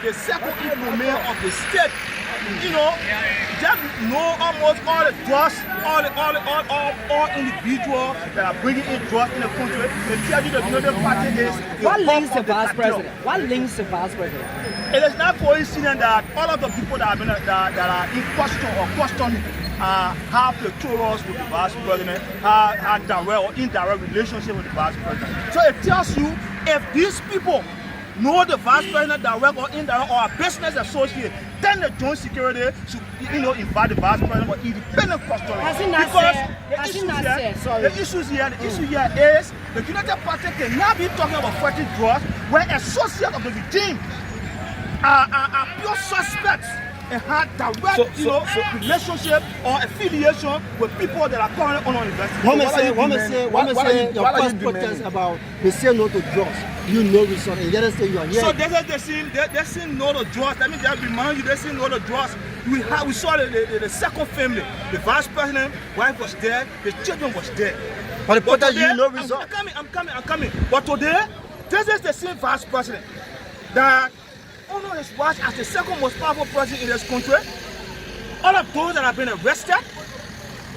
the second implement of the state. You know, just know almost all the drugs, all individuals that are bringing in drugs in the country. They tell you that the party is. What links the vice president? What links the vice president? It is not coincident that all of the people that are in question or questioning have plethorous with the vice president, have direct or indirect relationship with the vice president. So it tells you if these people know the vice president direct or indirect or a business associate, then the joint security should, invite the vice president for independent custody. The issue here is the United Party cannot be talking about fighting drugs where associates of the regime are pure suspects and have direct relationship or affiliation with people that are currently on investigation. One say your first protest about they say no to drugs. You know result, and the other say you are here. So they say no to drugs. That means they remind you they say no to drugs. We saw the second family. The vice president, wife was there, the children was there. But the protest, you know result. I'm coming. But today, this is the same vice president that honor his watch as the second most powerful president in this country. All of those that have been arrested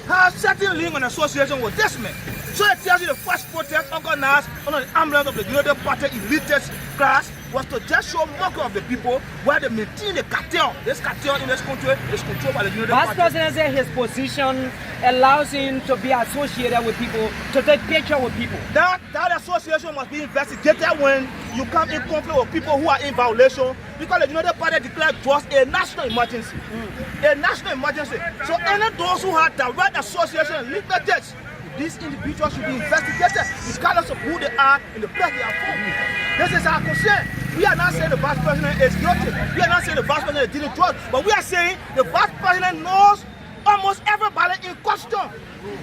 have certain link and association with this man. So it tells you the first protest organized under the umbrella of the United Party elitist class was to just show mockery of the people where they maintain the cartel. This cartel in this country is controlled by the United Party. Vice President said his position allows him to be associated with people, to take pictures with people. That association must be investigated when you come in conflict with people who are in violation, because the United Party declared drugs a national emergency. A national emergency. So any those who have direct association and linkages, these individuals should be investigated regardless of who they are and the place they are from. This is our concern. We are not saying the vice president is guilty. We are not saying the vice president is dealing drugs, but we are saying the vice president knows almost everybody in question.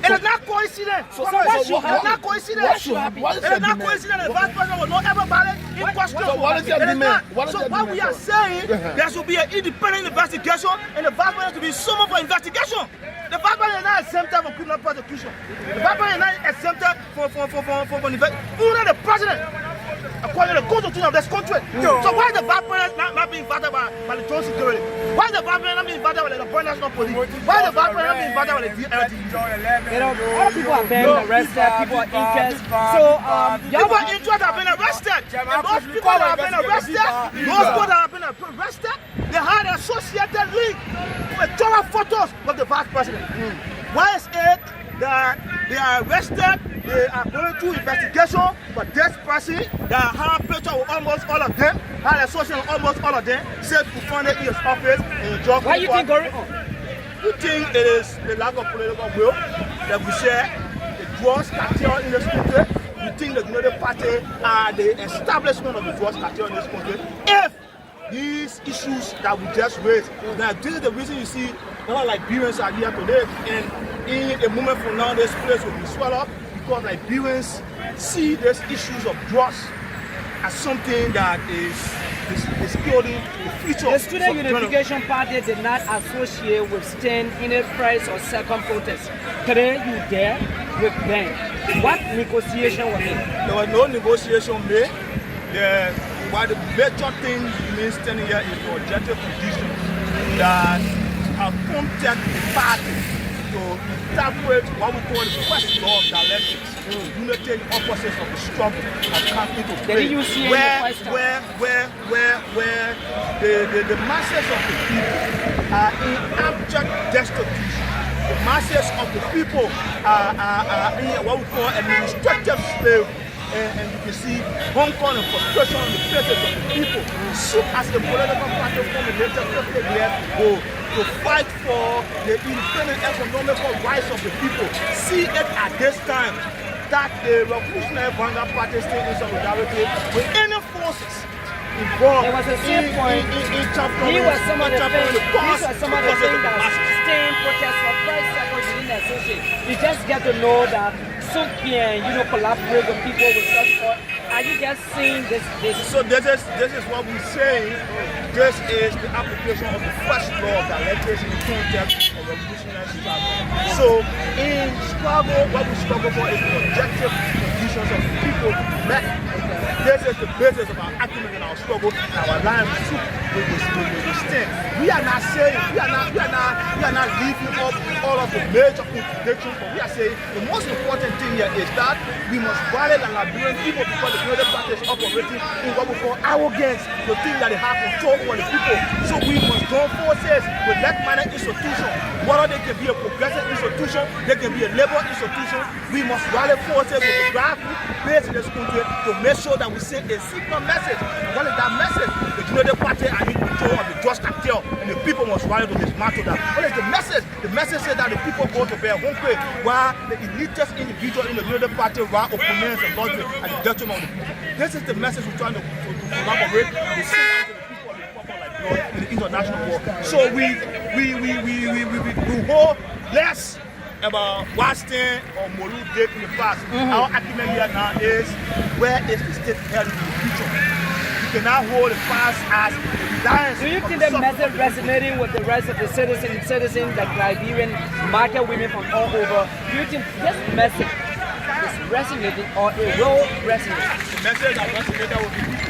It is not coincidence. It is not coincidence. It is not coincidence. The vice president will know everybody in question. So what is your demand? So what we are saying, there should be an independent investigation, and the vice president to be summoned for investigation. The vice president is not exempted from criminal prosecution. The vice president is not exempted from investigation. Only the president, according to the constitution of this country. So why is the vice president not being invited by the joint security? Why is the vice president not being invited by the Liberian National Police? Why is the vice president not being invited by the DLD? All people are being arrested, people are interested. So, people are interested have been arrested. And those people that have been arrested, they had an associated link with thorough photos of the vice president. Why is it that they are arrested, they are going through investigation for this person that had a picture with almost all of them, had association with almost all of them, said to find it in his office and the drug. Why do you think going on? You think it is the lack of political will that we share the drugs cartel in this country? You think the United Party are the establishment of the drugs cartel in this country? If these issues that we just raised, now this is the reason you see a lot of Liberians are here today, and in a moment from now this place will be swallowed up because Liberians see these issues of drugs as something that is building the future. The Student Unification Party did not associate with stand in a first or second protest. Today you there with them. What negotiation was made? There was no negotiation made. Why the major thing means standing here is the objective conditions that have prompted the party to establish what we call the first law of dialectics, unity in opposites of the struggle of coming to play, where the masses of the people are in abject destitution. The masses of the people are in what we call administrative slavery. And you can see hunger and frustration on the faces of the people. Soup as a political party formulated 50 years ago to fight for the independent economical rights of the people. See it at this time that the Revolutionary Vanguard Party still in solidarity with any forces involved in championing the cause of some of the things that staying protest for first second within the association. You just get to know that so can collaborate with people with such forth. Are you just seeing this? So this is what we're saying. This is the application of the first law of dialectics in the context of revolutionary struggle. So in struggle, what we struggle for is the objective conditions of the people met. This is the basis of our argument and our struggle and our line we stand. We are not saying, we are not leaving up all of the major contradictions, but we are saying the most important thing here is that we must rally the Liberian people because the United Party is operating in what we call arrogance, the thing that they have control over the people. So we must join forces with like-minded institutions. Whether they can be a progressive institution, they can be a labor institution, we must rally forces with the grassroots base in this country to make sure that we send a signal message. What is that message? The United Party are in control of the drugs cartel, and the people must rally to dismantle that. What is the message? The message says that the people go to bear hungry, while the elitist individual in the United Party while opponents and lodging at the detriment of the people. This is the message we're trying to collaborate and send out to the people of the proper like blood in the international war. So we hold less about Washington or Molu did in the past. Our argument here now is, where is the state heading in the future? You cannot hold it fast as a reliance. Do you think the message resonating with the rest of the citizens like Liberian market women from all over? Do you think this message is resonating or it will resonate? The message that resonated with the people.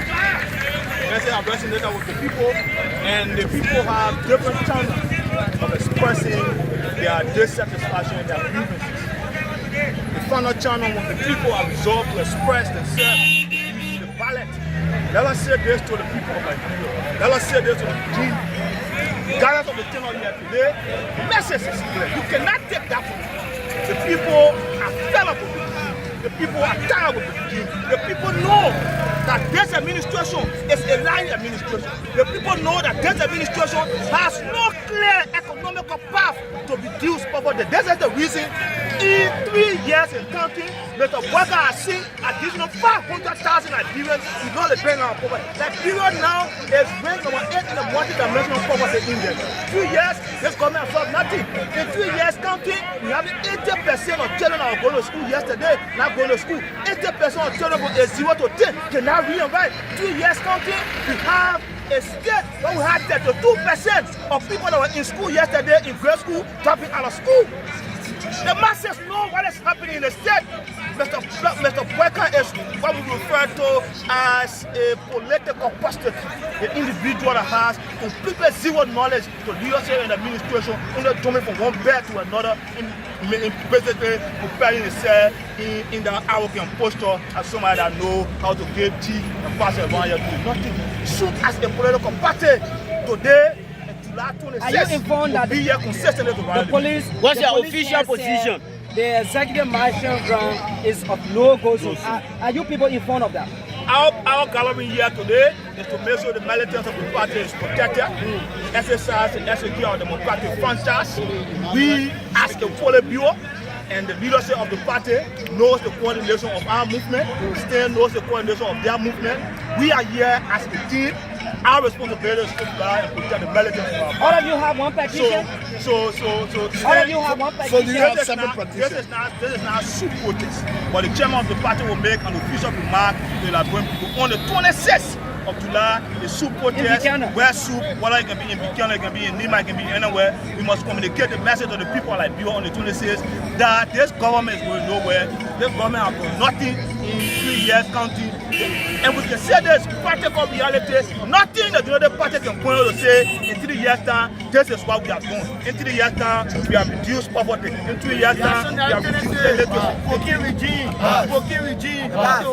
The message that resonated with the people, and the people have different channels of expressing their dissatisfaction and their grievances. The final channel when the people are resolved to express themselves in the ballot. Let us say this to the people of Nigeria. Let us say this to the regime. Regardless of the tenor here today, the message is clear. You cannot take that from them. The people are fed up with the regime. The people are tired with the regime. The people know that this administration is a lying administration. The people know that this administration has no clear economical path to reduce poverty. This is the reason in 3 years in counting, Mr. Walker has seen additional 500,000 Liberians who know the pain of poverty. Liberia now is ranked number 8 in the multi-dimensional poverty index. 2 years, this government has solved nothing. In 3 years counting, we have 80% of children are going to school yesterday, not going to school. 80% of children from 0 to 10 cannot read and write. 2 years counting, we have a state where we had 32% of people that were in school yesterday in grade school dropping out of school. The masses know what is happening in the state. Mr. Boyka is what we refer to as a political prostitute, an individual that has completely zero knowledge to leadership and administration, only jumping from one bed to another, in basically preparing himself in the arrogant posture as somebody that know how to give tea and pass it around here doing nothing. Soon as a political party today, are you informed that the police... What's your official position? The executive marching ground is of no go zone. Are you people informed of that? Our gathering here today is to make sure the militants of the party is protected, exercise and execute our democratic franchise. We, as the Polling Bureau and the leadership of the party, knows the coordination of our movement, still knows the coordination of their movement. We are here as a team. Our responsibility is to fly and protect the militants of our party. All of you have one petition? So all of you have one petition? So do you have separate petitions? This is not a soup protest. But the chairman of the party will make an official remark to the Liberian people on the 26th of July, the soup protest, where soup, whether it can be in Buchanan, it can be in Nima, it can be anywhere. We must communicate the message to the people like Liberia on the 26th that this government is going nowhere. This government has done nothing in 3 years counting. And we can say this practical reality. Nothing that the other party can point out to say in 3 years time, this is what we have done. In 3 years time, we have reduced poverty. In 3 years time, we have reduced the literacy.